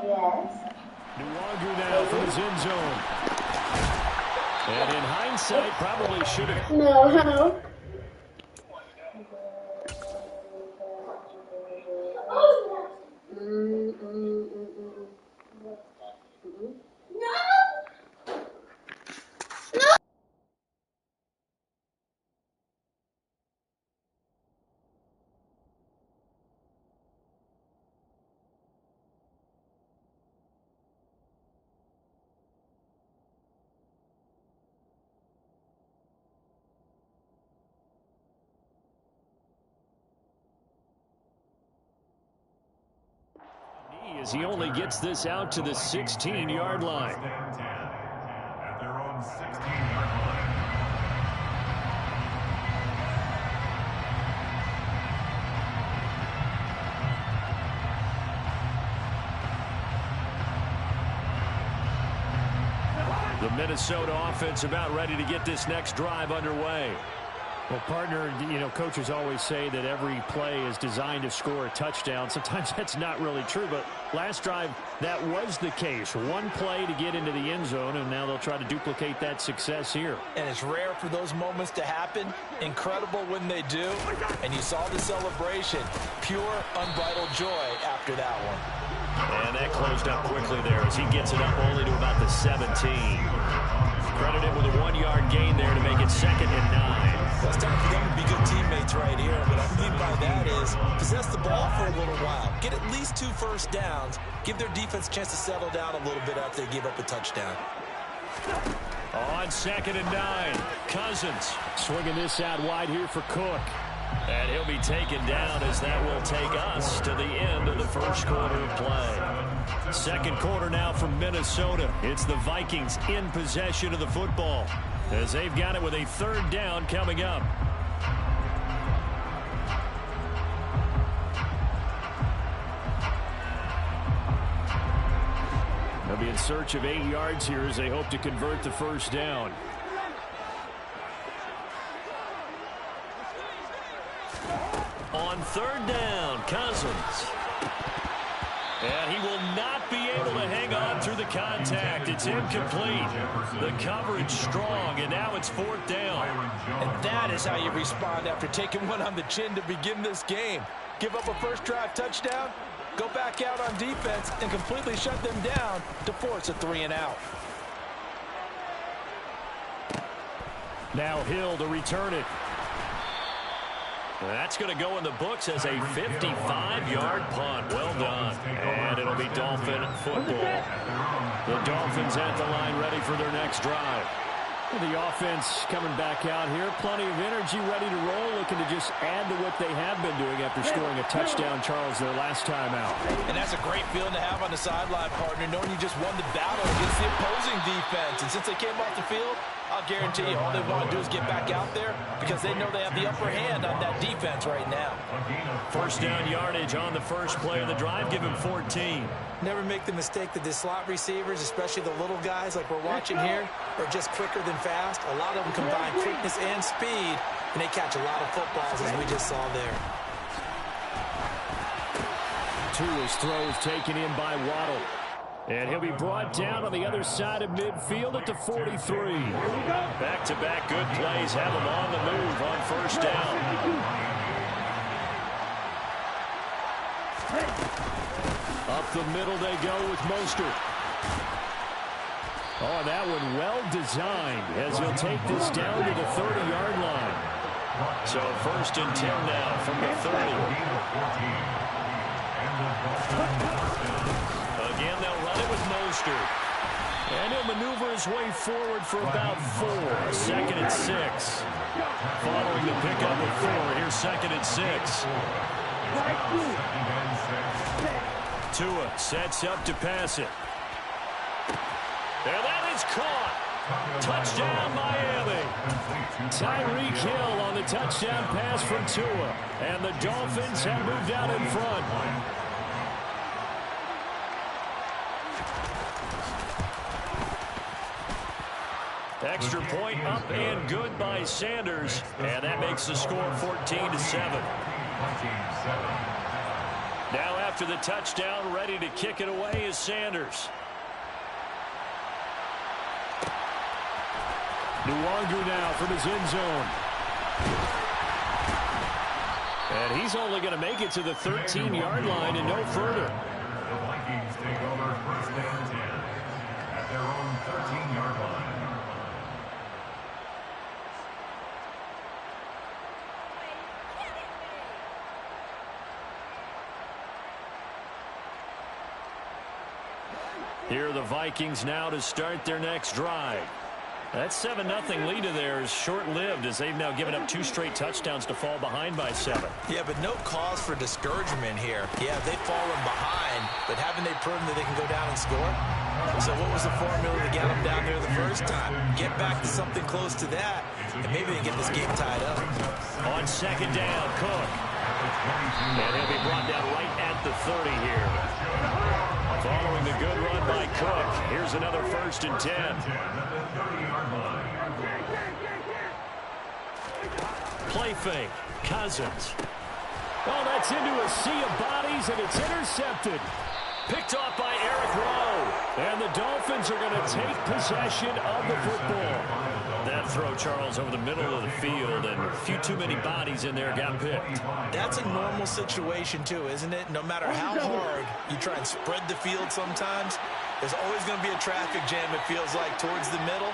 Yes. Nwangu now from his end zone. And in hindsight, probably should have. No. As he only gets this out to the 16-yard line. At their own 16-yard line. The Minnesota offense about ready to get this next drive underway. Well, partner, coaches always say that every play is designed to score a touchdown. Sometimes that's not really true, but last drive, that was the case. One play to get into the end zone, and now they'll try to duplicate that success here. And it's rare for those moments to happen. Incredible when they do. And you saw the celebration. Pure, unbridled joy after that one. And that closed up quickly there as he gets it up only to about the 17. Credited with a 1-yard gain there to make it 2nd and 9. Well, it's time for them to be good teammates right here. What I mean by that is possess the ball for a little while. Get at least 2 first downs. Give their defense a chance to settle down a little bit after they give up a touchdown. On 2nd and 9, Cousins swinging this out wide here for Cook. And he'll be taken down as that will take us to the end of the first quarter of play. Second quarter now from Minnesota. It's the Vikings in possession of the football as they've got it with a 3rd down coming up. They'll be in search of 8 yards here as they hope to convert the first down. On 3rd down, Cousins. And he will not be able to hang on through the contact. It's incomplete. The coverage strong, and now it's 4th down. And that is how you respond after taking one on the chin to begin this game. Give up a first drive touchdown, go back out on defense, and completely shut them down to force a 3-and-out. Now Hill to return it. That's going to go in the books as a 55-yard punt. Well done. And it'll be Dolphin football. The Dolphins at the line ready for their next drive. The offense coming back out here. Plenty of energy, ready to roll, looking to just add to what they have been doing after scoring a touchdown, Charles, their last time out. And that's a great feeling to have on the sideline, partner, knowing you just won the battle against the opposing defense. And since they came off the field, I'll guarantee you all they want to do is get back out there because they know they have the upper hand on that defense right now. First down yardage on the first play of the drive. Give him 14. Never make the mistake that the slot receivers, especially the little guys like we're watching here, are just quicker than fast. A lot of them combine quickness and speed, and they catch a lot of footballs as we just saw there. Tua's throw is taken in by Waddle. And he'll be brought down on the other side of midfield at the 43. Back-to-back good plays have him on the move on first down. Up the middle they go with Mostert. Oh, that one well designed as he'll take this down to the 30-yard line. So 1st and 10 now from the 30. Again, they'll run it with Mostert. And he'll maneuver his way forward for about 4. 2nd and 6. Following the pickup of 4, here's 2nd and 6. Tua sets up to pass it. And that is caught. Touchdown, Miami. Tyreek Hill on the touchdown pass from Tua. And the Dolphins have moved out in front. Extra point up and good by Sanders. And that makes the score 14-7. Now after after the touchdown. Ready to kick it away is Sanders. Nwangu now from his end zone. And he's only going to make it to the 13-yard line and no further. The Vikings take over first and 10 at their own 13-yard line. Here are the Vikings now to start their next drive. That 7-0 lead of theirs short-lived as they've now given up 2 straight touchdowns to fall behind by 7. Yeah, but no cause for discouragement here. Yeah, they've fallen behind, but haven't they proven that they can go down and score? So what was the formula to get them down there the first time? Get back to something close to that, and maybe they can get this game tied up. On second down, Cook. And he'll be brought down right at the 30 here. Following the good run by Cook, here's another first and 10. Play fake. Cousins. Oh, that's into a sea of bodies, and it's intercepted. Picked off by Eric Rowe. And the Dolphins are going to take possession of the football. That throw, Charles, over the middle of the field, and a few too many bodies in there got picked. That's a normal situation, too, isn't it? No matter how hard you try and spread the field sometimes, there's always going to be a traffic jam, it feels like, towards the middle.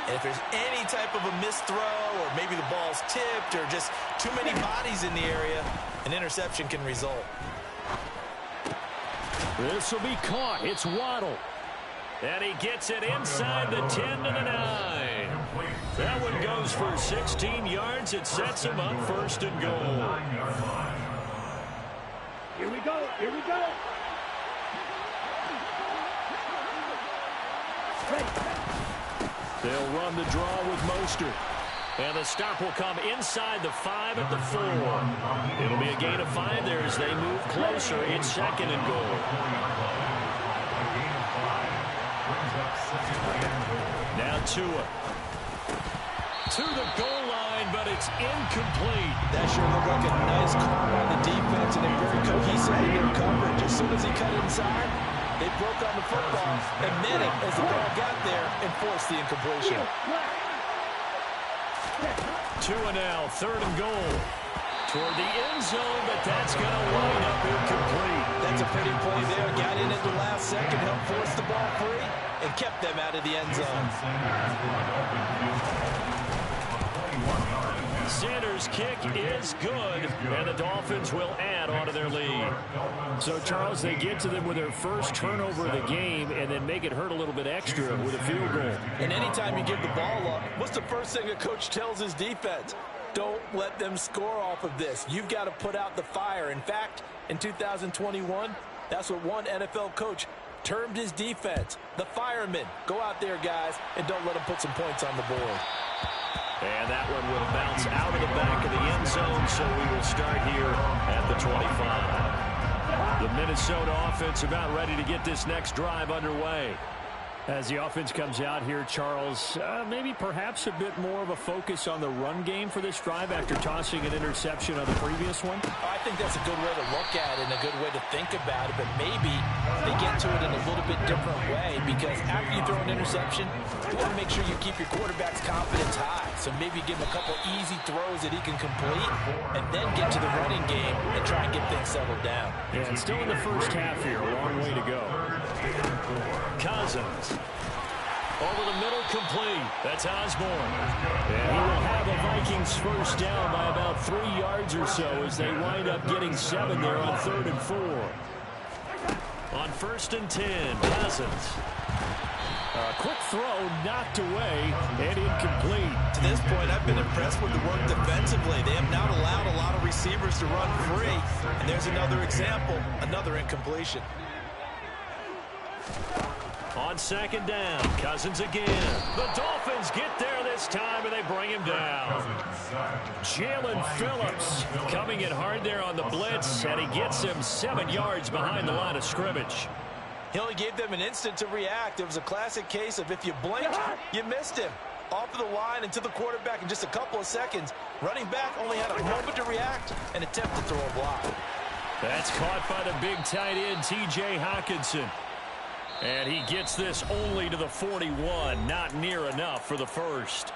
And if there's any type of a missed throw, or maybe the ball's tipped, or just too many bodies in the area, an interception can result. This will be caught. It's Waddle. And he gets it inside the 10 to the 9. That one goes for 16 yards. It sets him up first and goal. Here we go. Here we go. They'll run the draw with Mostert. And the stop will come inside the 5 at the 4. It'll be a gain of 5 there as they move closer. It's second and goal. Now Tua. To the goal line, but it's incomplete. That sure looked like a nice call by the defense, and they're very cohesive in their coverage. As soon as he cut inside, they broke on the football and met it as the ball got there and forced the incompletion. Tua now, third and goal. Toward the end zone, but that's going to wind up incomplete. That's a pretty play there. Got in at the last second, helped force the ball free, and kept them out of the end zone. Sanders' kick is good, and the Dolphins will add on to their lead. So, Charles, they get to them with their first turnover of the game and then make it hurt a little bit extra with a field goal. And anytime you give the ball up, what's the first thing a coach tells his defense? Don't let them score off of this. You've got to put out the fire. In fact, in 2021, that's what one NFL coach termed his defense, the firemen. Go out there, guys, and don't let them put some points on the board. And that one will bounce out of the back of the end zone, so we will start here at the 25. The Minnesota offense about ready to get this next drive underway. As the offense comes out here, Charles, maybe perhaps a bit more of a focus on the run game for this drive after tossing an interception on the previous one? I think that's a good way to look at it and a good way to think about it, but maybe they get to it in a little bit different way, because after you throw an interception, you want to make sure you keep your quarterback's confidence high. So maybe give him a couple easy throws that he can complete and then get to the running game and try and get things settled down. Yeah, it's still in the first half here. A long way to go. Cousins. Over the middle, complete. That's Osborne. And he will have the Vikings first down by about 3 yards or so as they wind up getting 7 there on 3rd and 4. On 1st and 10, Cousins. A quick throw knocked away and incomplete. To this point, I've been impressed with the work defensively. They have not allowed a lot of receivers to run free. And there's another example, another incompletion. On 2nd down, Cousins again. The Dolphins get there this time, and they bring him down. Jalen Phillips coming in hard there on the blitz, and he gets him 7 yards behind the line of scrimmage. He only gave them an instant to react. It was a classic case of if you blink, you missed him. Off of the line and to the quarterback in just a couple of seconds. Running back only had a moment to react and attempt to throw a block. That's caught by the big tight end, T.J. Hockenson. And he gets this only to the 41. Not near enough for the first.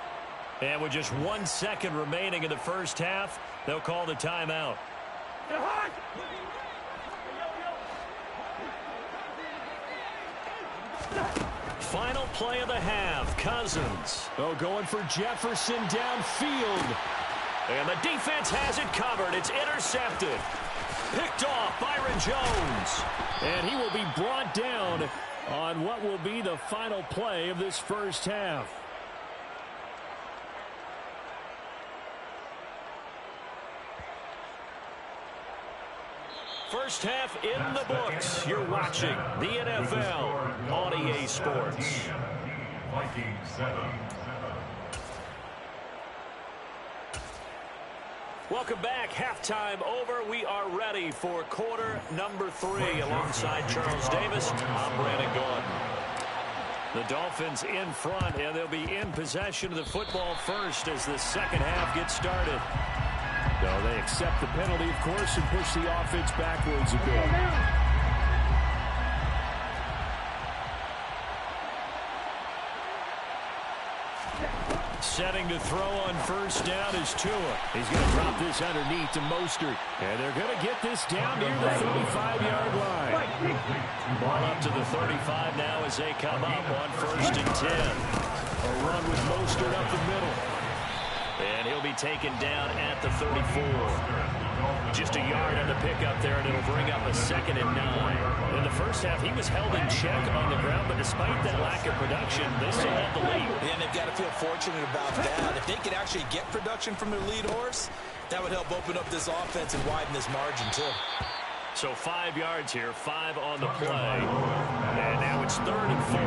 And with just 1 second remaining in the first half, they'll call the timeout. Final play of the half. Cousins. Oh, going for Jefferson downfield. And the defense has it covered. It's intercepted. Picked off Byron Jones. And he will be brought down on what will be the final play of this first half. First half in the books. You're watching the NFL on EA Sports. Vikings 7. Welcome back. Halftime over. We are ready for quarter number 3. Alongside Charles Davis, I'm Brandon Gordon. The Dolphins in front, and they'll be in possession of the football first as the second half gets started. So they accept the penalty, of course, and push the offense backwards a bit. Setting to throw on first down is Tua. He's going to drop this underneath to Mostert. And they're going to get this down near the 35-yard line. Ball up to the 35 now as they come up on first and 10. A run with Mostert up the middle. And he'll be taken down at the 34. Just a yard on the pickup there, and it'll bring up a second and 9. In the first half, he was held in check on the ground, but despite that lack of production, they still have the lead. Yeah, and they've got to feel fortunate about that. If they could actually get production from their lead horse, that would help open up this offense and widen this margin, too. So 5 yards here, 5 on the play. And now it's 3rd and 4.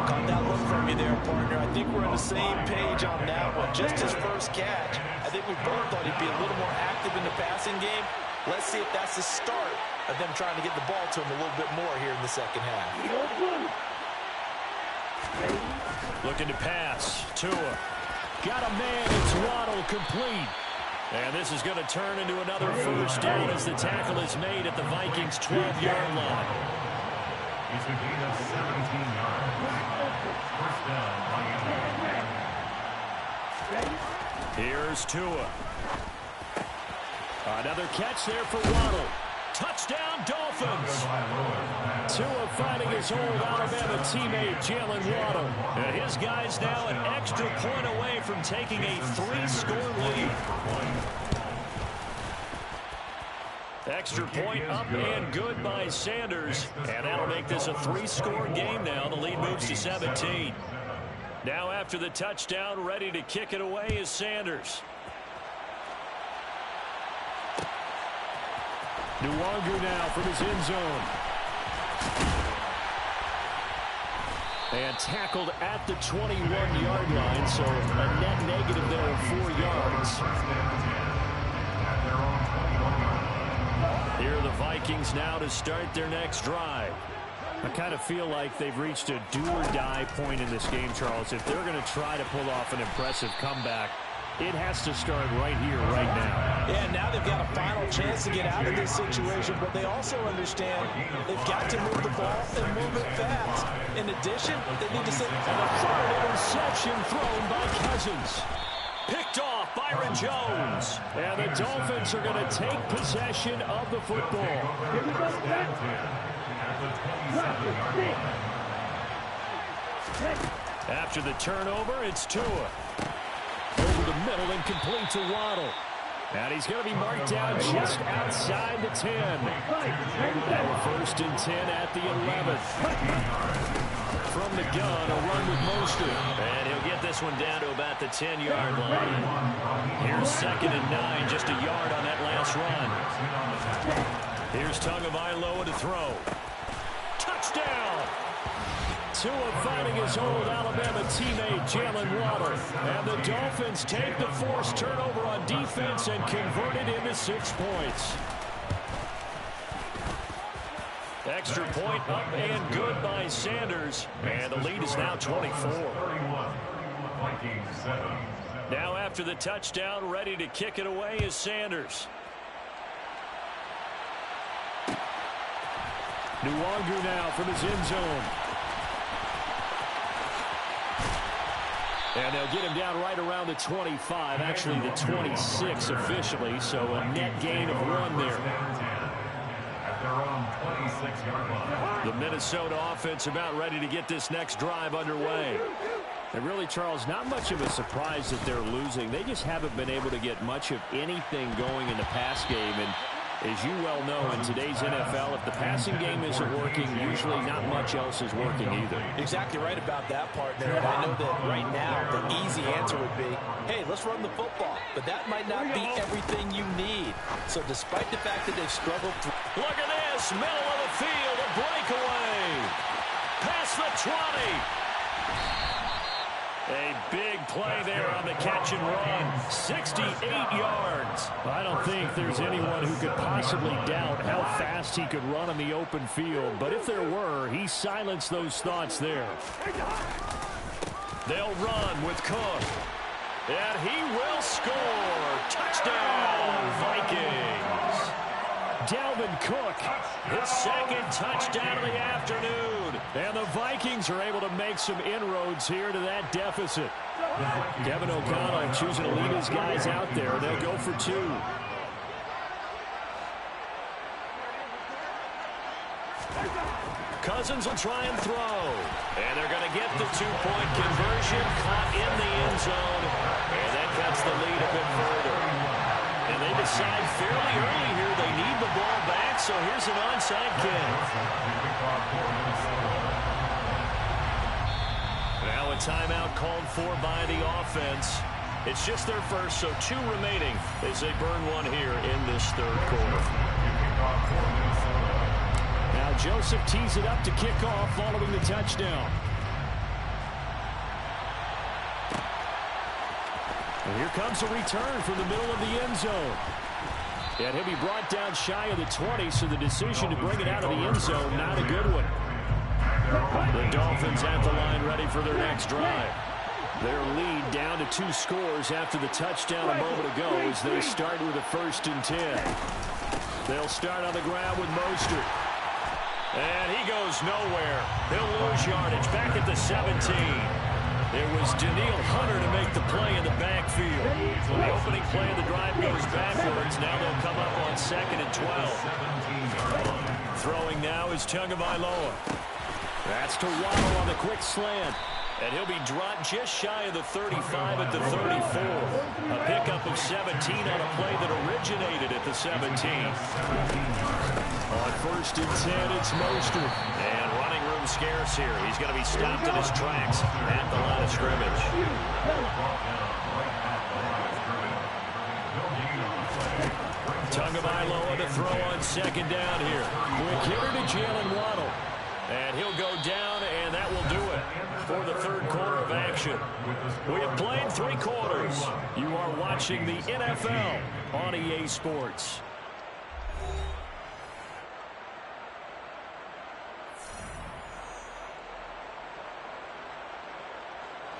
Caught that look from you there, partner. I think we're on the same page on that one. Just his first catch. I think we both thought he'd be a little more active in the passing game. Let's see if that's the start of them trying to get the ball to him a little bit more here in the second half. Looking to pass. Tua. Got a man. It's Waddle complete. And this is going to turn into another first down as the tackle is made at the Vikings' 12-yard line. He's a gain of 17 yards. First down, Miami. Here's Tua. Another catch there for Waddle. Touchdown, Dolphins. Tua finding his old Alabama teammate, Jalen Waddle. And his guys now an extra point away from taking a 3-score lead. Extra point up and good by Sanders. And that'll make this a 3-score game now. The lead moves to 17. Now after the touchdown, ready to kick it away is Sanders. Nwangu now from his end zone. And tackled at the 21-yard line, so a net negative there of 4 yards. Here are the Vikings now to start their next drive. I kind of feel like they've reached a do-or-die point in this game, Charles. If they're going to try to pull off an impressive comeback, it has to start right here, right now. Yeah, now they've got a final chance to get out of this situation, but they also understand they've got to move the ball and move it fast. In addition, they need to set and a third interception thrown by Cousins. Picked off Byron Jones. And the Dolphins are going to take possession of the football. After the turnover, it's Tua. Over the middle and complete to Waddle. And he's going to be marked down just outside the 10. Now first and 10 at the 11. From the gun, a run with Mostert. And he'll get this one down to about the 10-yard line. Here's 2nd and 9, just a yard on that last run. Here's Tagovailoa to throw. Touchdown! Tua finding his old Alabama teammate, Jalen Waddle. And the Dolphins take the forced turnover on defense and convert it into 6 points. Extra point up and good by Sanders. And the lead is now 24. Now after the touchdown, ready to kick it away is Sanders. Nwangu now from his end zone. And they'll get him down right around the 25, actually the 26 officially, so a net gain of 1 there. At their own 26-yard line. The Minnesota offense about ready to get this next drive underway. And really, Charles, not much of a surprise that they're losing. They just haven't been able to get much of anything going in the pass game. And as you well know, in today's NFL, if the passing game isn't working, usually not much else is working either. Exactly right about that, partner. And I know that right now the easy answer would be, hey, let's run the football. But that might not be everything you need. So despite the fact that they've struggled through... Look at this, middle of the field, a breakaway. Past the 20. A big play there on the catch and run. 68 yards. I don't think there's anyone who could possibly doubt how fast he could run on the open field. But if there were, he silenced those thoughts there. They'll run with Cook. And he will score. Touchdown, Vikings. Dalvin Cook, his second touchdown of the afternoon. And the Vikings are able to make some inroads here to that deficit. Kevin O'Connell choosing to lead his guys out there. They'll go for 2. Cousins will try and throw. And they're going to get the 2-point conversion. Caught in the end zone. And that cuts the lead a bit further. And they decide fairly early here they need the ball back, so here's an onside kick. Now a timeout called for by the offense. It's just their first, so 2 remaining as they burn 1 here in this third quarter. Now Joseph tees it up to kick off following the touchdown. And here comes a return from the middle of the end zone. And he'll be brought down shy of the 20, so the decision to bring it out of the end zone, not a good one. The Dolphins at the line ready for their next drive. Their lead down to 2 scores after the touchdown a moment ago as they start with a 1st and 10. They'll start on the ground with Mostert. And he goes nowhere. He'll lose yardage back at the 17. It was Daniil Hunter to make the play in the backfield. When the opening play of the drive goes backwards, now they'll come up on 2nd and 12. Throwing now is Tagovailoa. That's to Waddle on the quick slant. And he'll be dropped just shy of the 35 at the 34. A pickup of 17 on a play that originated at the 17. On 1st and 10, it's Mostert. And running room scarce here. He's going to be stopped in his tracks at the line of scrimmage. Tagovailoa to throw on 2nd down here. Quick hitter to Jalen Waddle. And he'll go down, and that will do it for the third quarter of action. We have played 3 quarters. You are watching the NFL on EA Sports.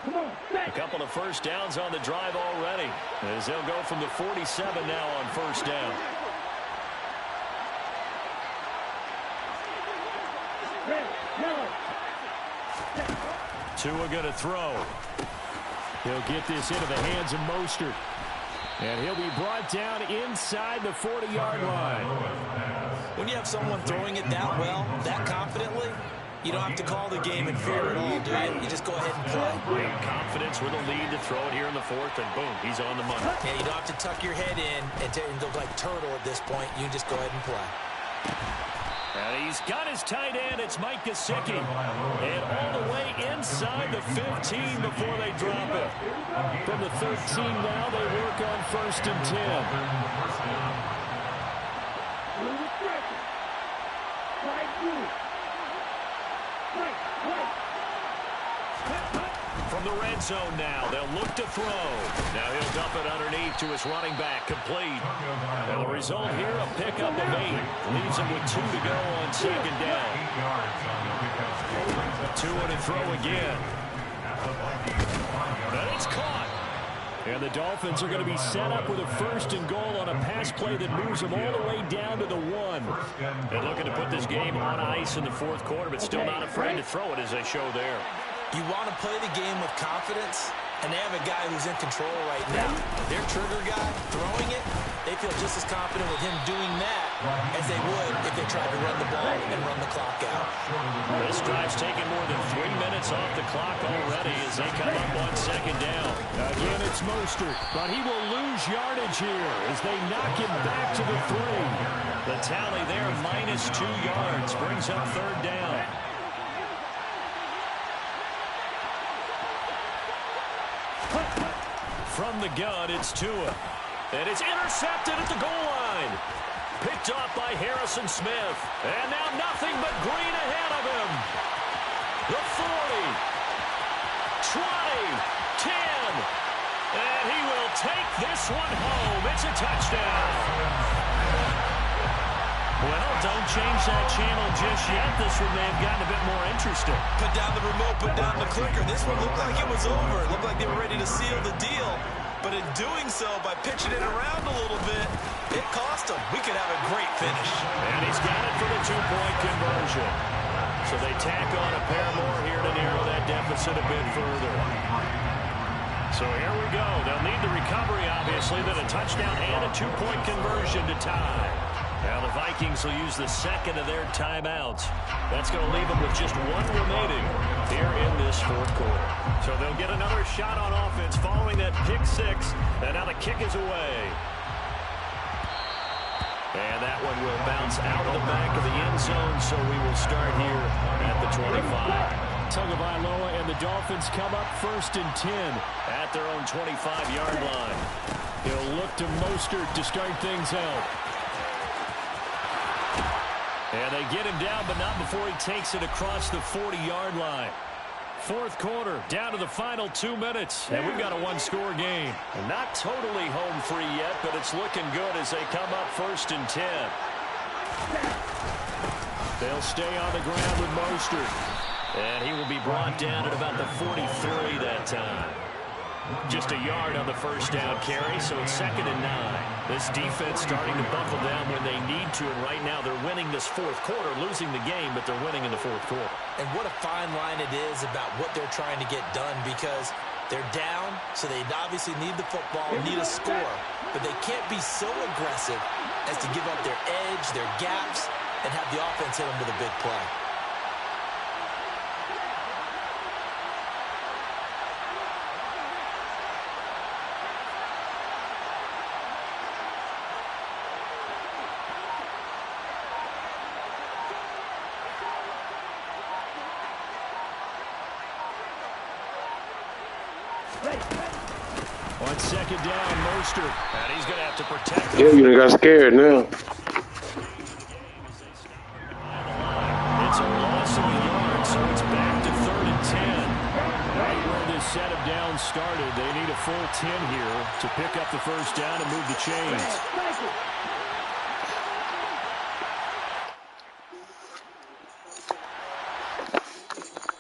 A couple of first downs on the drive already, as they'll go from the 47 now on 1st down. Tua going to throw. He'll get this into the hands of Mostert. And he'll be brought down inside the 40-yard line. When you have someone throwing it that well, that confidently, you don't have to call the game in fear at all, do you? You just go ahead and play. Confidence with a lead to throw it here in the 4th, and boom, he's on the money. Yeah, you don't have to tuck your head in and look like turtle at this point. You just go ahead and play. And he's got his tight end. It's Mike Gesicki. And all the way inside the 15 before they drop it. From the 13 now, they work on 1st and 10. From the red zone now, they'll look to throw. Now he'll dump it underneath to his running back, complete. And the result here, a pickup of 8. Leaves him with 2 to go on 2nd down. 2 to throw again. And it's caught. And the Dolphins are going to be set up with a 1st and goal on a pass play that moves them all the way down to the 1. And looking to put this game on ice in the 4th quarter, but still not afraid to throw it as they show there. You want to play the game with confidence, and they have a guy who's in control right now. Their trigger guy, throwing it, they feel just as confident with him doing that as they would if they tried to run the ball and run the clock out. This drive's taken more than 3 minutes off the clock already as they come up on 2nd down. Again, it's Mostert, but he will lose yardage here as they knock him back to the 3. The tally there, -2 yards, brings up 3rd down. From the gun, it's Tua. And it's intercepted at the goal line. Picked off by Harrison Smith. And now nothing but green ahead of him. The 40. 20. 10. And he will take this one home. It's a touchdown. Well, don't change that channel just yet. This one may have gotten a bit more interesting. Put down the remote, put down the clicker. This one looked like it was over. It looked like they were ready to seal the deal. But in doing so, by pitching it around a little bit, it cost them. We could have a great finish. And he's got it for the 2-point conversion. So they tack on a pair more here to narrow that deficit a bit further. So here we go. They'll need the recovery, obviously, then a touchdown and a 2-point conversion to tie. Now the Vikings will use the 2nd of their timeouts. That's going to leave them with just 1 remaining here in this 4th quarter. So they'll get another shot on offense following that pick 6. And now the kick is away. And that one will bounce out of the back of the end zone, so we will start here at the 25. Tagovailoa and the Dolphins come up 1st and 10 at their own 25-yard line. He'll look to Mostert to start things out. And they get him down, but not before he takes it across the 40-yard line. 4th quarter, down to the final 2 minutes, and we've got a 1-score game. And not totally home free yet, but it's looking good as they come up 1st and 10. They'll stay on the ground with Mostert. And he will be brought down at about the 43 that time. Just a yard on the 1st down carry, so it's 2nd and 9. This defense starting to buckle down when they need to, and right now they're winning this 4th quarter, losing the game, but they're winning in the 4th quarter. And what a fine line it is about what they're trying to get done, because they're down, so they obviously need the football, need a score, but they can't be so aggressive as to give up their edge, their gaps, and have the offense hit them with a big play. On 2nd down, Mostert. And he's going to have to protect him. Yeah, you done got scared now. It's a loss of a yard, so it's back to 3rd and 10. Right where this set of downs started, they need a full 10 here to pick up the 1st down and move the chains.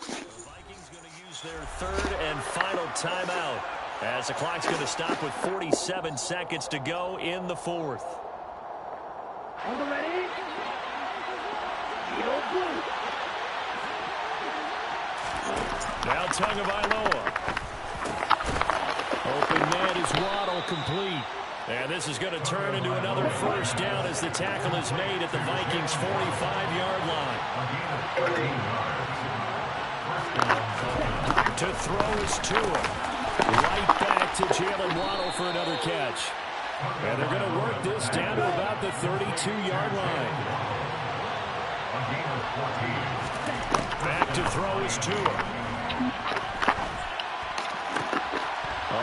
The Vikings going to use their 3rd and final timeout, as the clock's going to stop with 47 seconds to go in the 4th. On the ready. Now Tagovailoa. Open man is Waddle, complete. And this is going to turn into another 1st down as the tackle is made at the Vikings' 45-yard line. To throw is Tua. Right back to Jalen Waddle for another catch. And they're going to work this down to about the 32-yard line. Back to throw is Tua.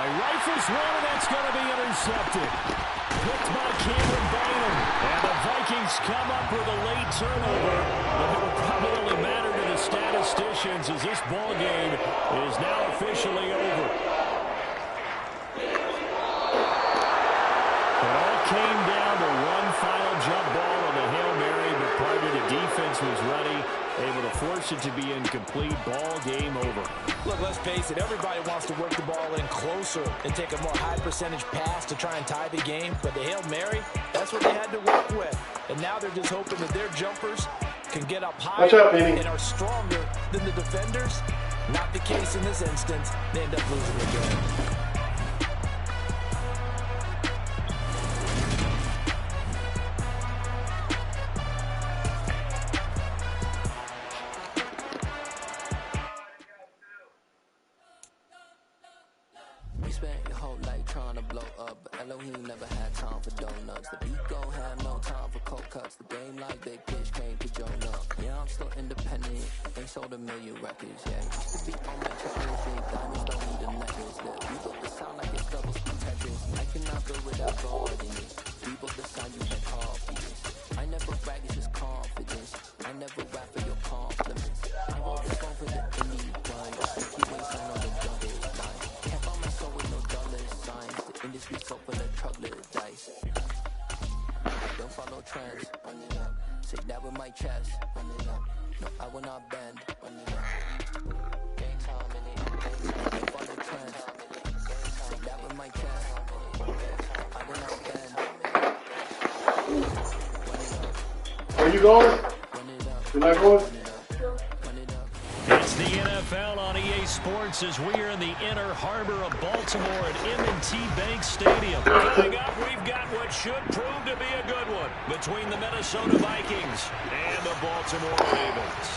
Rifles one, and that's going to be intercepted. Picked by Cameron Bynum. And the Vikings come up with a late turnover. But it will probably only matter to the statisticians as this ball game is now officially over. It all came down to one final jump ball on the Hail Mary, but partly the defense was ready. able to force it to be incomplete. Ball game over. Look, let's face it, everybody wants to work the ball in closer and take a more high percentage pass to try and tie the game. But the Hail Mary, that's what they had to work with. And now they're just hoping that their jumpers can get up higher and are stronger than the defenders. Not the case in this instance. They end up losing the game. We spent your whole life trying to blow up, but Elohim never had time for donuts. The Pico had no time for cold cuts. The game like big pitch came to join up. Yeah, I'm still independent. They sold 1 million records. Yeah, used to be on my checklist. Big diamonds don't need a necklace. Look, we built the sound like it's double speed Tetris. I cannot build without God in it. We built the sound you can copy this. I never brag, it's just confidence. I never rap for your compliments. I wrote the song for the indie grind. Keep wasting on the double line. Can't buy my soul with no dollar signs. The industry so full of troglodytes. I don't follow trends. Run it up. Say that with my chest. Run it up. No, I will not bend. Run it up. Game time in it. I don't follow trends. Say that with my chest. I will not bend. Are you going? You're not going? It's the NFL on EA Sports as we are in the inner harbor of Baltimore at M&T Bank Stadium. Coming up, we've got what should prove to be a good one between the Minnesota Vikings and the Baltimore Ravens.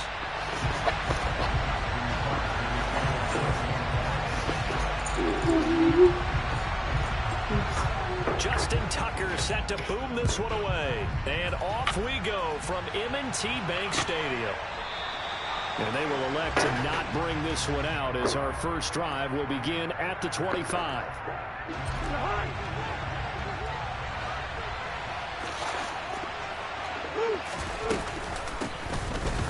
Justin Tucker set to boom this one away. And off we go from M&T Bank Stadium. And they will elect to not bring this one out as our first drive will begin at the 25.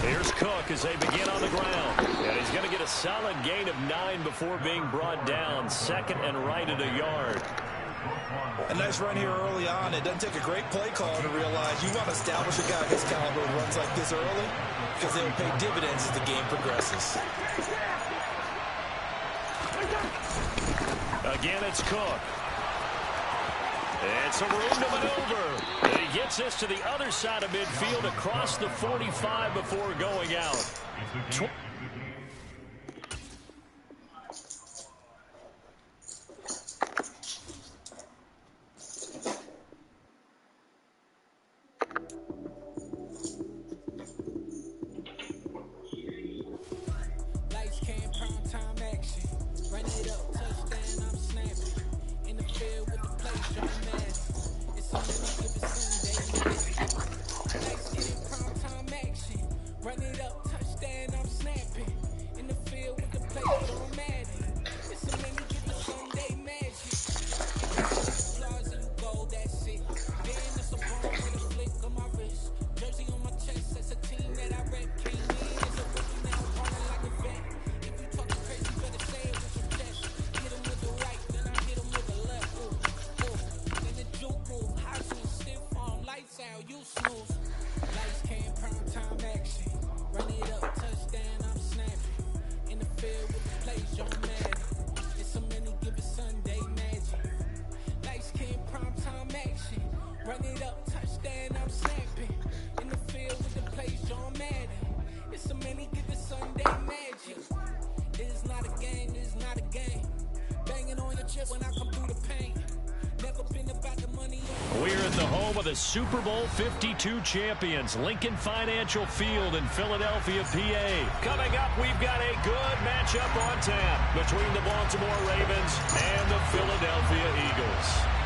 Here's Cook as they begin on the ground. And he's going to get a solid gain of 9 before being brought down. Second and right at a yard. A nice run here early on. It doesn't take a great play caller to realize you want to establish a guy of his caliber who runs like this early because they will pay dividends as the game progresses. Again, it's Cook. It's a room to maneuver. And he gets this to the other side of midfield across the 45 before going out. We're at the home of the Super Bowl 52 champions, Lincoln Financial Field in Philadelphia, PA. Coming up, we've got a good matchup on tap between the Baltimore Ravens and the Philadelphia Eagles.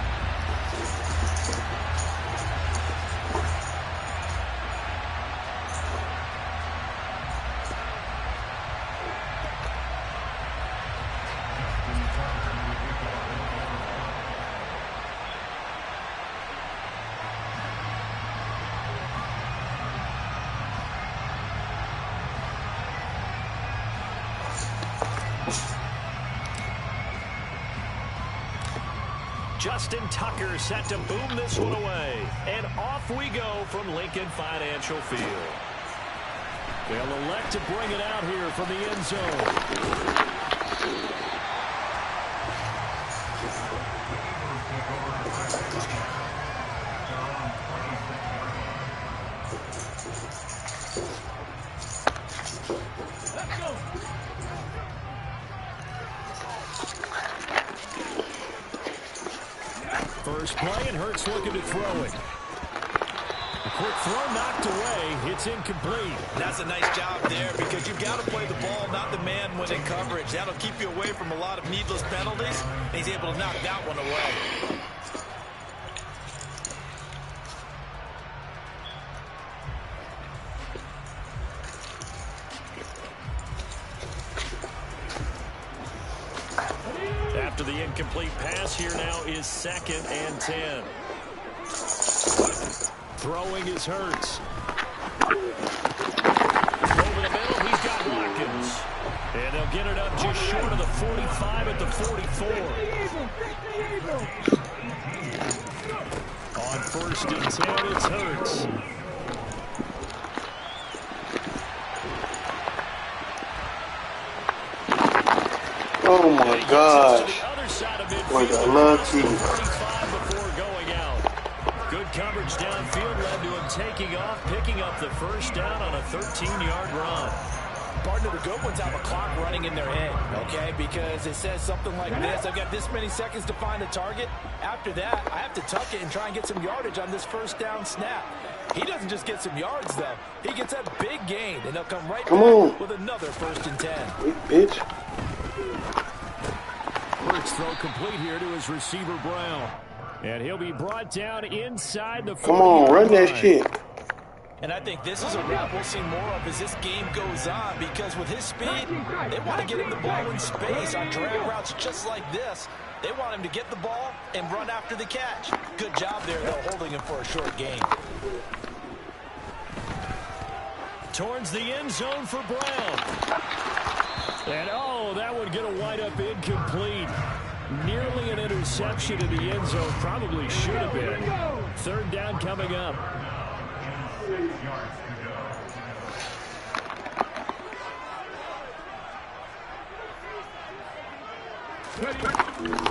Justin Tucker set to boom this one away. And off we go from Lincoln Financial Field. They'll elect to bring it out here from the end zone. First play, and Hurts looking to throw it. A quick throw knocked away. It's incomplete. That's a nice job there because you've got to play the ball, not the man when in coverage. That'll keep you away from a lot of needless penalties. And he's able to knock that one away. After the incomplete pass, here now is 2nd and 10. Throwing is Hurts. Over the middle, he's got Watkins. And they'll get it up just short of the 45 at the 44. On 1st and 10, it's Hurts. Oh my gosh. Boy, got lucky. Before going out. Good coverage downfield led to him taking off, picking up the first down on a 13-yard run. Partner, the good ones have a clock running in their head, okay? Because it says something like this: I've got this many seconds to find a target. After that, I have to tuck it and try and get some yardage on this first down snap. He doesn't just get some yards, though. He gets that big gain, and they'll come right back with another 1st and 10. Big bitch. Hurts throw complete here to his receiver, Brown. And he'll be brought down inside the 40. Come on, run that shit. And I think this is a route we'll see more of as this game goes on, because with his speed, they want to get him the ball in space on drag routes just like this. They want him to get the ball and run after the catch. Good job there, though, holding him for a short gain. Towards the end zone for Brown. And, oh, that would get a wide-up incomplete. Nearly an interception in the end zone. Probably should have been. 3rd down coming up.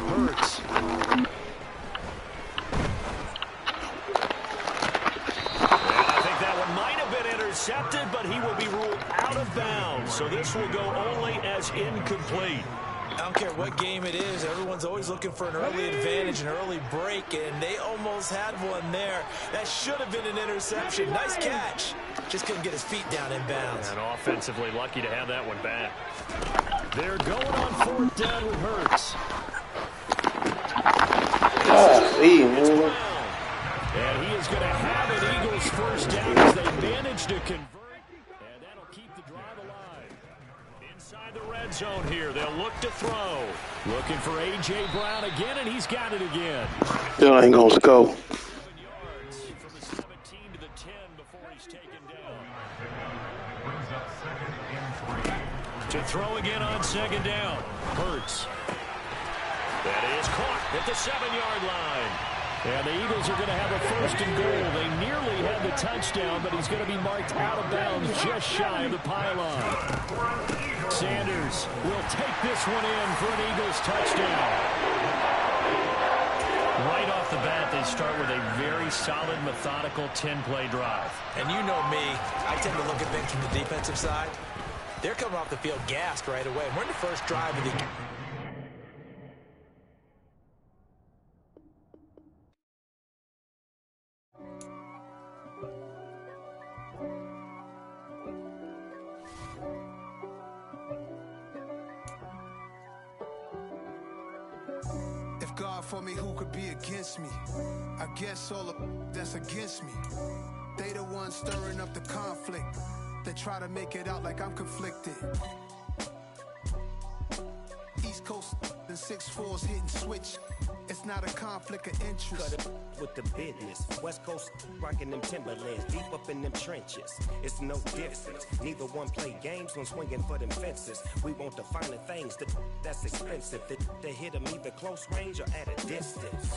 Hurts. Intercepted, but he will be ruled out of bounds. So this will go only as incomplete. I don't care what game it is. Everyone's always looking for an early advantage, an early break, and they almost had one there. That should have been an interception. Nice catch. Just couldn't get his feet down in bounds. And offensively lucky to have that one back. They're going on 4th down with Hurts. Man. And he is going to have an Eagles first down as they manage to convert. And that'll keep the drive alive. Inside the red zone here, they'll look to throw. Looking for A.J. Brown again, and he's got it again. Still ain't going to go. 7 yards from the 17 to the 10 before he's taken down. To throw again on 2nd down. Hurts. That is caught at the 7-yard line. And the Eagles are going to have a 1st and goal. They nearly had the touchdown, but he's going to be marked out of bounds just shy of the pylon. Sanders will take this one in for an Eagles touchdown. Right off the bat, they start with a very solid, methodical 10-play drive. And you know me, I tend to look at things from the defensive side. They're coming off the field gassed right away. We're in the first drive of the game. God for me, who could be against me? I guess all of that's against me. They the ones stirring up the conflict. They try to make it out like I'm conflicted. East Coast and 6'4's hitting switch. It's not a conflict of interest. Cut it with the business. West Coast rocking them Timberlands, deep up in them trenches. It's no difference. Neither one play games when swinging for them fences. We want the finer things that's expensive. To hit them either close range or at a distance.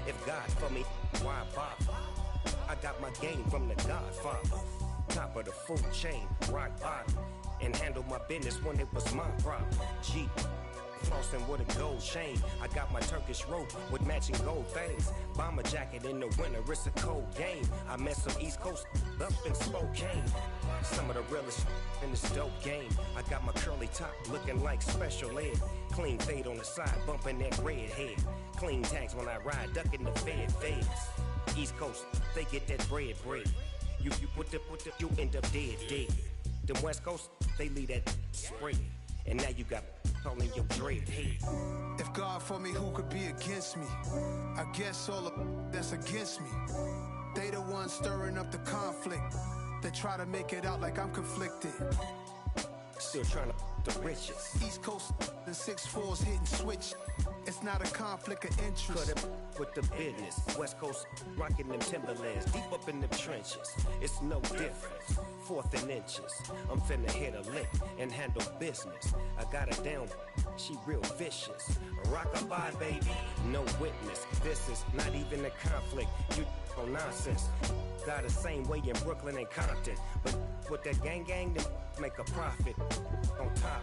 If God for me, why bother? I got my game from the Godfather. top of the food chain, rock bottom, and handle my business when it was my problem. G. Flossing with a gold chain. I got my Turkish rope with matching gold things. Bomber jacket in the winter, it's a cold game. I met some East Coast up in Spokane. Some of the realest in this dope game. I got my curly top looking like special ed. Clean fade on the side, bumping that red head. Clean tags when I ride, ducking the feds. East Coast, they get that bread. You you end up dead. Them West Coast, they leave that spray. And now you got all in your dread head. If God for me, who could be against me? I guess all of that's against me. They the ones stirring up the conflict. They try to make it out like I'm conflicted. Still trying to the riches. East Coast the 6'4s hitting switch. It's not a conflict of interest. Cut it with the business. West Coast rocking them Timberlands. Deep up in them trenches. It's no difference. 4th and inches. I'm finna hit a lick and handle business. I got her down. She real vicious. Rockabye, baby. No witness. This is not even a conflict. You on nonsense. Got the same way in Brooklyn and Compton. But with that gang, then make a profit. On top,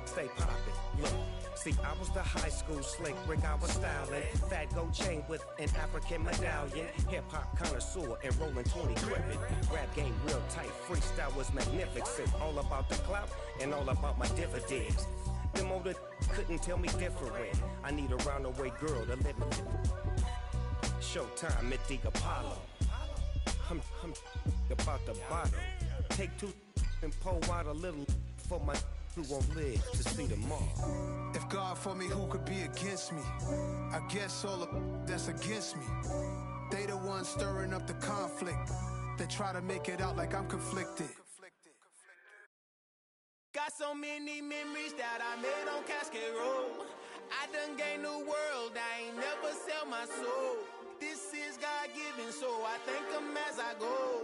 stay poppin'. Look. See, I was the high school slick Rick, I was styling. Fat gold chain with an African medallion. Hip-hop connoisseur and rolling 20 gripping. Rap game real tight, freestyle was magnificent. All about the clout and all about my dividends. Them older couldn't tell me different. I need a roundaway girl to live with. Showtime at the Apollo. I'm about the bottom. Take 2 and pour out a little for my who won't live to see tomorrow. If God for me, who could be against me? I guess all of that's against me. They the ones stirring up the conflict. They try to make it out like I'm conflicted. Got so many memories that I made on Cascade Road. I done gained the world, I ain't never sell my soul. This is God-given, so I thank him as I go.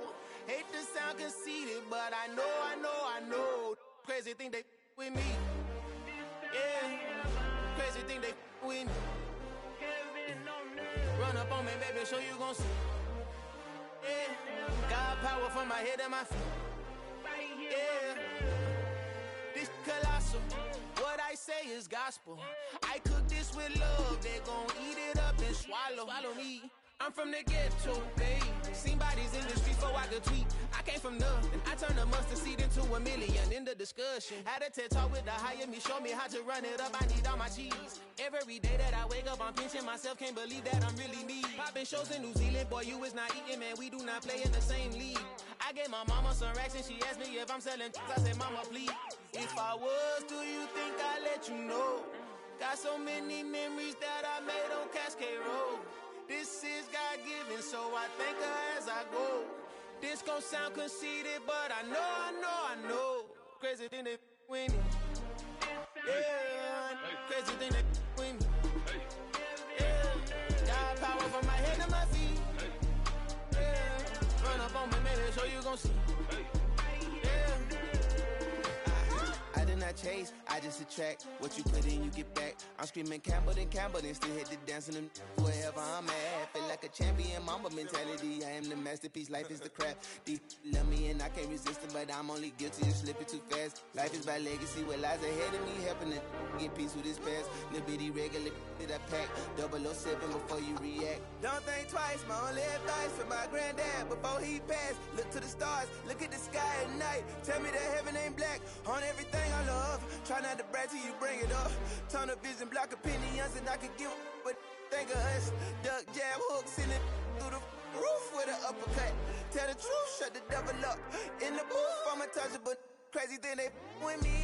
Hate to sound conceited, but I know. Crazy thing they with me. Yeah, crazy thing they with me. Run up on me, baby, show you gon' see. Yeah, God power from my head and my feet. Yeah, this colossal. What I say is gospel. I cook this with love. They gon' eat it up and swallow me. I'm from the ghetto, babe. Seen bodies in the street before I could tweet. I came from nothing. I turned a mustard seed into a million in the discussion. Had a TED talk with the higher me, show me how to run it up. I need all my cheese. Every day that I wake up, I'm pinching myself. Can't believe that I'm really me. Popping shows in New Zealand, boy, you is not eating, man. We do not play in the same league. I gave my mama some racks and she asked me if I'm selling. I said, mama, please. If I was, do you think I'd let you know? Got so many memories that I made on Cascade Road. This is God-given, so I thank her as I go. This gon' sound conceited, but I know. Crazy thing they with me. Yeah, crazy thing they with me. Yeah, got power from my head to my feet. Yeah, run up on me, maybe so you gon' see. Yeah. I did not chase, I just attract. What you put in, you get back. I'm screaming Campbell, then still hit the dance and them wherever I'm at. Feel like a champion, mamba mentality. I am the masterpiece, life is the crap. These love me and I can't resist it, but I'm only guilty of slipping too fast. Life is by legacy, what lies ahead of me, helping to get peace with this past. Little bitty regular that I pack, 007 before you react. Don't think twice, my only advice for my granddad before he passed. Look to the stars, look at the sky at night. Tell me that heaven ain't black on everything I love. Try not to brag till you bring it up. Tunnel vision, block opinions, and I could give but think of us. Duck, jab, hook, send it through the roof with an uppercut. Tell the truth, shut the devil up. In the booth, I'm untouchable. Crazy thing they with me.